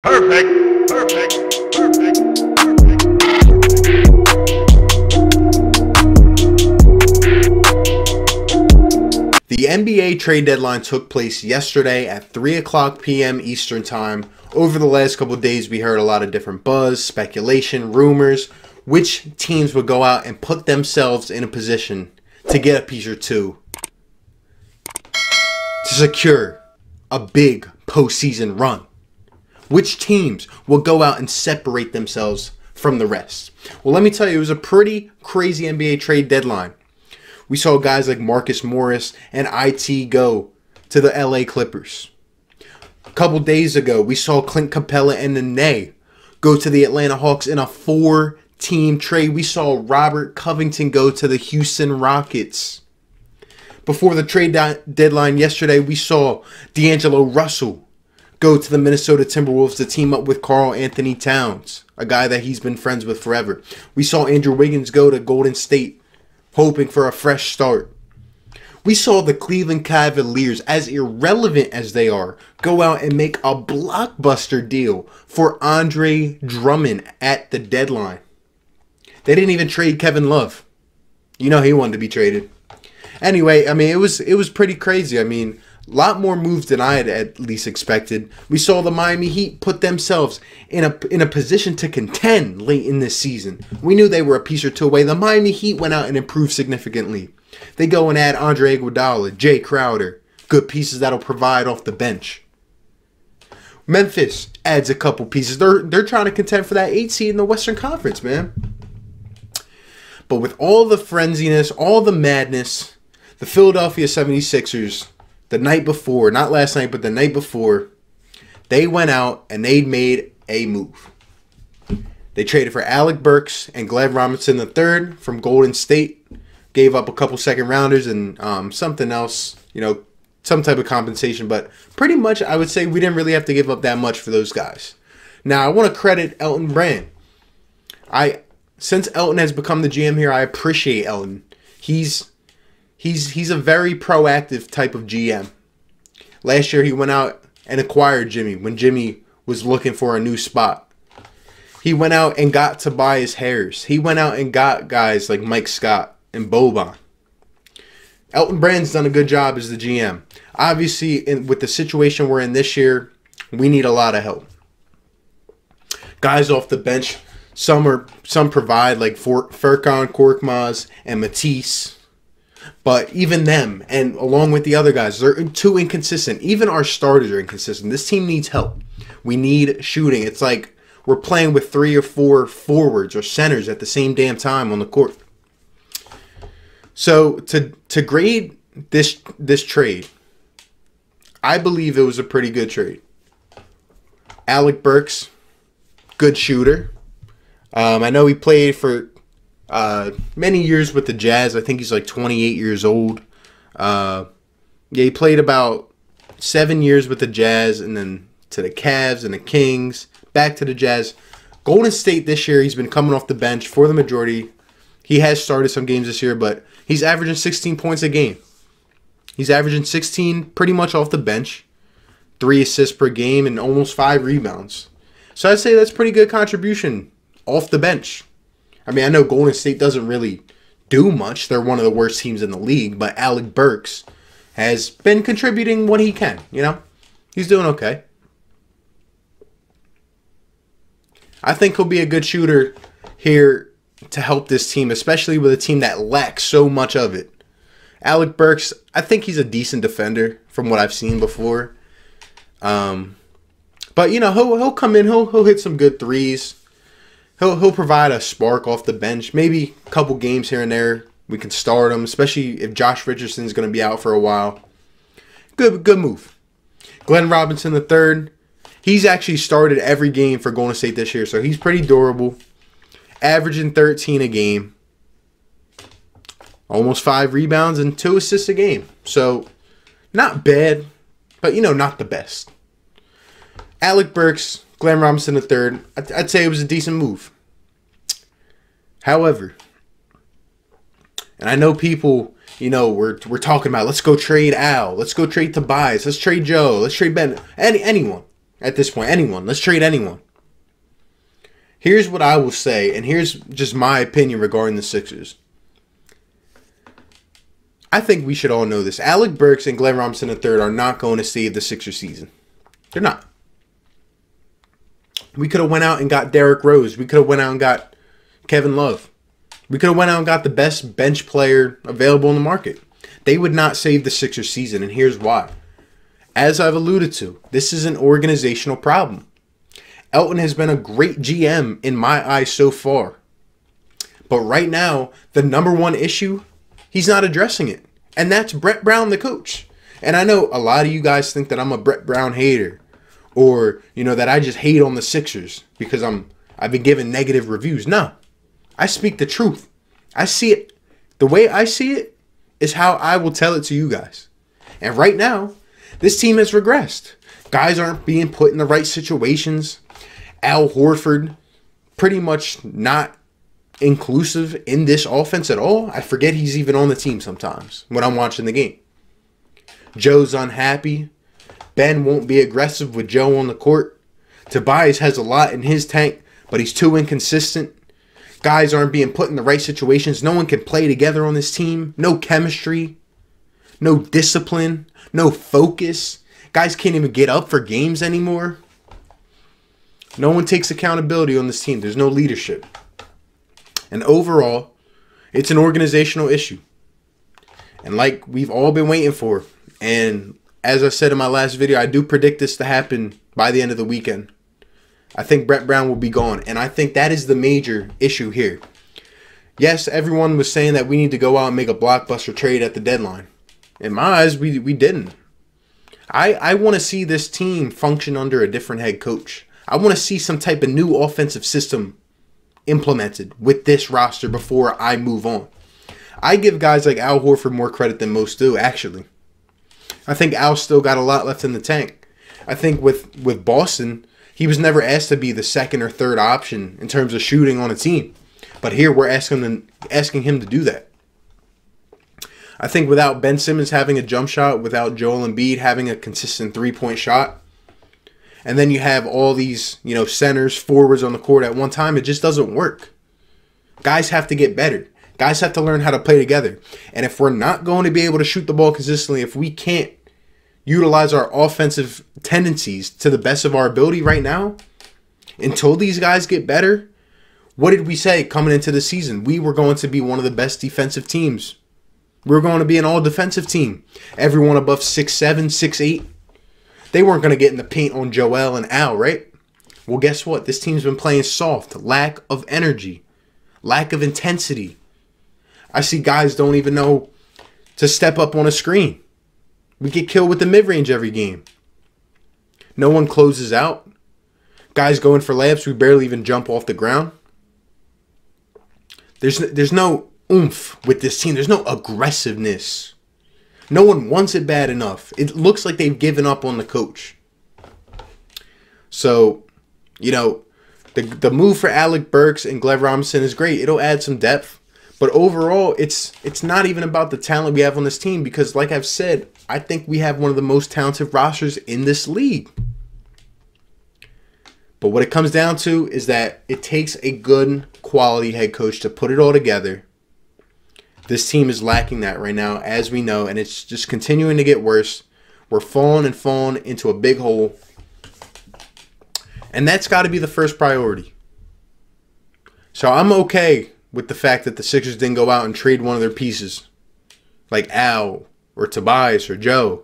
Perfect, perfect, perfect, perfect. The NBA trade deadline took place yesterday at 3 p.m. Eastern Time. Over the last couple of days, we heard a lot of different buzz, speculation, rumors, which teams would go out and put themselves in a position to get a piece or two to secure a big postseason run. Which teams will go out and separate themselves from the rest? Well, let me tell you, it was a pretty crazy NBA trade deadline. We saw guys like Marcus Morris and IT go to the LA Clippers. A couple days ago, we saw Clint Capella and Nene go to the Atlanta Hawks in a 4-team trade. We saw Robert Covington go to the Houston Rockets. Before the trade deadline yesterday, we saw D'Angelo Russell go to the Minnesota Timberwolves to team up with Karl Anthony Towns, a guy that he's been friends with forever. We saw Andrew Wiggins go to Golden State, hoping for a fresh start. We saw the Cleveland Cavaliers, as irrelevant as they are, go out and make a blockbuster deal for Andre Drummond at the deadline. They didn't even trade Kevin Love. You know he wanted to be traded. Anyway, I mean, it was pretty crazy. I mean, a lot more moves than I had at least expected. We saw the Miami Heat put themselves in a position to contend late in this season. We knew they were a piece or two away. The Miami Heat went out and improved significantly. They go and add Andre Iguodala, Jay Crowder, good pieces that'll provide off the bench. Memphis adds a couple pieces. They're trying to contend for that 8th seed in the Western Conference, man. But with all the frenziness, all the madness, the Philadelphia 76ers, the night before, not last night, but the night before, they went out and they made a move. They traded for Alec Burks and Glenn Robinson III from Golden State. Gave up a couple second rounders and something else, you know, some type of compensation. But pretty much, I would say we didn't really have to give up that much for those guys. Now, I want to credit Elton Brand. Since Elton has become the GM here, I appreciate Elton. He's a very proactive type of GM. Last year, he went out and acquired Jimmy when Jimmy was looking for a new spot. He went out and got Tobias Harris. He went out and got guys like Mike Scott and Boban. Elton Brand's done a good job as the GM. Obviously, with the situation we're in this year, we need a lot of help. Guys off the bench, some provide like Furkan Korkmaz and Matisse. But even them, and along with the other guys, they're too inconsistent. Even our starters are inconsistent. This team needs help. We need shooting. It's like we're playing with 3 or 4 forwards or centers at the same damn time on the court. So to grade this trade, I believe it was a pretty good trade. Alec Burks, good shooter. I know he played for many years with the Jazz. I think he's like 28 years old. Yeah, he played about 7 years with the Jazz and then to the Cavs and the Kings, back to the Jazz. Golden State this year, he's been coming off the bench for the majority. He has started some games this year, but he's averaging 16 points a game. He's averaging 16 pretty much off the bench, 3 assists per game, and almost 5 rebounds. So I'd say that's pretty good contribution off the bench. I mean, I know Golden State doesn't really do much. They're one of the worst teams in the league, but Alec Burks has been contributing what he can, you know? He's doing okay. I think he'll be a good shooter here to help this team, especially with a team that lacks so much of it. Alec Burks, I think he's a decent defender from what I've seen before. But, you know, he'll come in, he'll hit some good threes. He'll provide a spark off the bench. Maybe a couple games here and there. We can start him, especially if Josh Richardson's going to be out for a while. Good move. Glenn Robinson III. He's actually started every game for Golden State this year, so he's pretty durable. Averaging 13 a game. Almost 5 rebounds and 2 assists a game. So, not bad, but, you know, not the best. Alec Burks, Glenn Robinson III, I'd say it was a decent move. However, and I know people, you know, we're talking about, let's go trade Al, let's go trade Tobias, let's trade Joe, let's trade Ben, anyone. at this point. Anyone. Let's trade anyone. Here's what I will say, and here's just my opinion regarding the Sixers. I think we should all know this. Alec Burks and Glenn Robinson III are not going to save the Sixers season. They're not. We could have went out and got Derrick Rose. We could have went out and got Kevin Love. We could have went out and got the best bench player available in the market. They would not save the Sixers season, and here's why. As I've alluded to, this is an organizational problem. Elton has been a great GM in my eyes so far. But right now, the number one issue, he's not addressing it. And that's Brett Brown, the coach. And I know a lot of you guys think that I'm a Brett Brown hater. Or, you know, that I just hate on the Sixers because I've been given negative reviews. No. I speak the truth. I see it. The way I see it is how I will tell it to you guys. And right now, this team has regressed. Guys aren't being put in the right situations. Al Horford, pretty much not inclusive in this offense at all. I forget he's even on the team sometimes when I'm watching the game. Joe's unhappy. Ben won't be aggressive with Joe on the court. Tobias has a lot in his tank, but he's too inconsistent. Guys aren't being put in the right situations. No one can play together on this team. No chemistry. No discipline. No focus. Guys can't even get up for games anymore. No one takes accountability on this team. There's no leadership. And overall, it's an organizational issue. And like we've all been waiting for. And as I said in my last video, I do predict this to happen by the end of the weekend. I think Brett Brown will be gone. And I think that is the major issue here. Yes, everyone was saying that we need to go out and make a blockbuster trade at the deadline. In my eyes, we didn't. I want to see this team function under a different head coach. I want to see some type of new offensive system implemented with this roster before I move on. I give guys like Al Horford more credit than most do, actually. I think Al's still got a lot left in the tank. I think with Boston, he was never asked to be the second or third option in terms of shooting on a team. But here we're asking him to do that. I think without Ben Simmons having a jump shot, without Joel Embiid having a consistent three-point shot, and then you have all these, you know, centers, forwards on the court at one time, it just doesn't work. Guys have to get better. Guys have to learn how to play together. And if we're not going to be able to shoot the ball consistently, if we can't utilize our offensive tendencies to the best of our ability right now, until these guys get better, what did we say coming into the season? We were going to be one of the best defensive teams. We were going to be an all-defensive team. Everyone above 6'7", 6'8". They weren't going to get in the paint on Joel and Al, right? Well, guess what? This team's been playing soft. Lack of energy. Lack of intensity. I see guys don't even know to step up on a screen. We get killed with the mid-range every game. No one closes out. Guys going for layups. We barely even jump off the ground. There's no oomph with this team. There's no aggressiveness. No one wants it bad enough. It looks like they've given up on the coach. So, you know, the move for Alec Burks and Glenn Robinson is great. It'll add some depth. But overall, it's not even about the talent we have on this team because, like I've said, I think we have one of the most talented rosters in this league. But what it comes down to is that it takes a good quality head coach to put it all together. This team is lacking that right now, as we know, and it's just continuing to get worse. We're falling and falling into a big hole. And that's got to be the first priority. So I'm okay with the fact that the Sixers didn't go out and trade one of their pieces, like Al or Tobias or Joe.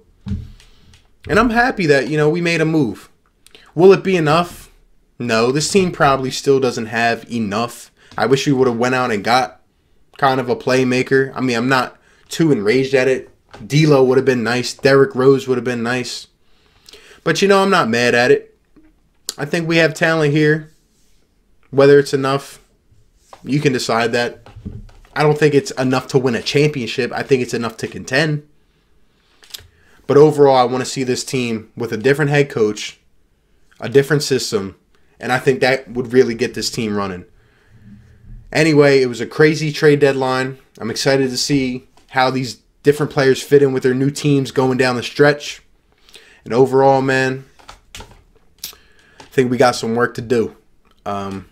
And I'm happy that, you know, we made a move. Will it be enough? No, this team probably still doesn't have enough. I wish we would have went out and got kind of a playmaker. I mean, I'm not too enraged at it. D'Lo would have been nice. Derrick Rose would have been nice. But, you know, I'm not mad at it. I think we have talent here. Whether it's enough, you can decide that. I don't think it's enough to win a championship. I think it's enough to contend. But overall, I want to see this team with a different head coach, a different system, and I think that would really get this team running. Anyway, it was a crazy trade deadline. I'm excited to see how these different players fit in with their new teams going down the stretch. And overall, man, think we got some work to do. I'm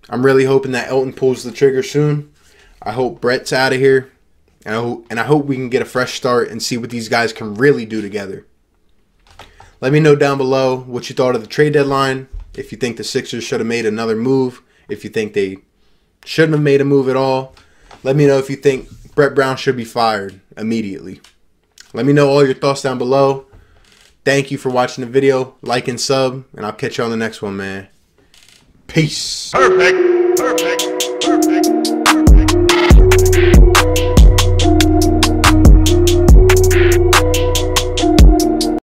really hoping that Elton pulls the trigger soon. I hope Brett's out of here. And I hope we can get a fresh start and see what these guys can really do together. Let me know down below what you thought of the trade deadline. If you think the Sixers should have made another move. If you think they shouldn't have made a move at all. Let me know if you think Brett Brown should be fired immediately. Let me know all your thoughts down below. Thank you for watching the video. Like and sub. And I'll catch you on the next one, man. Peace. Perfect.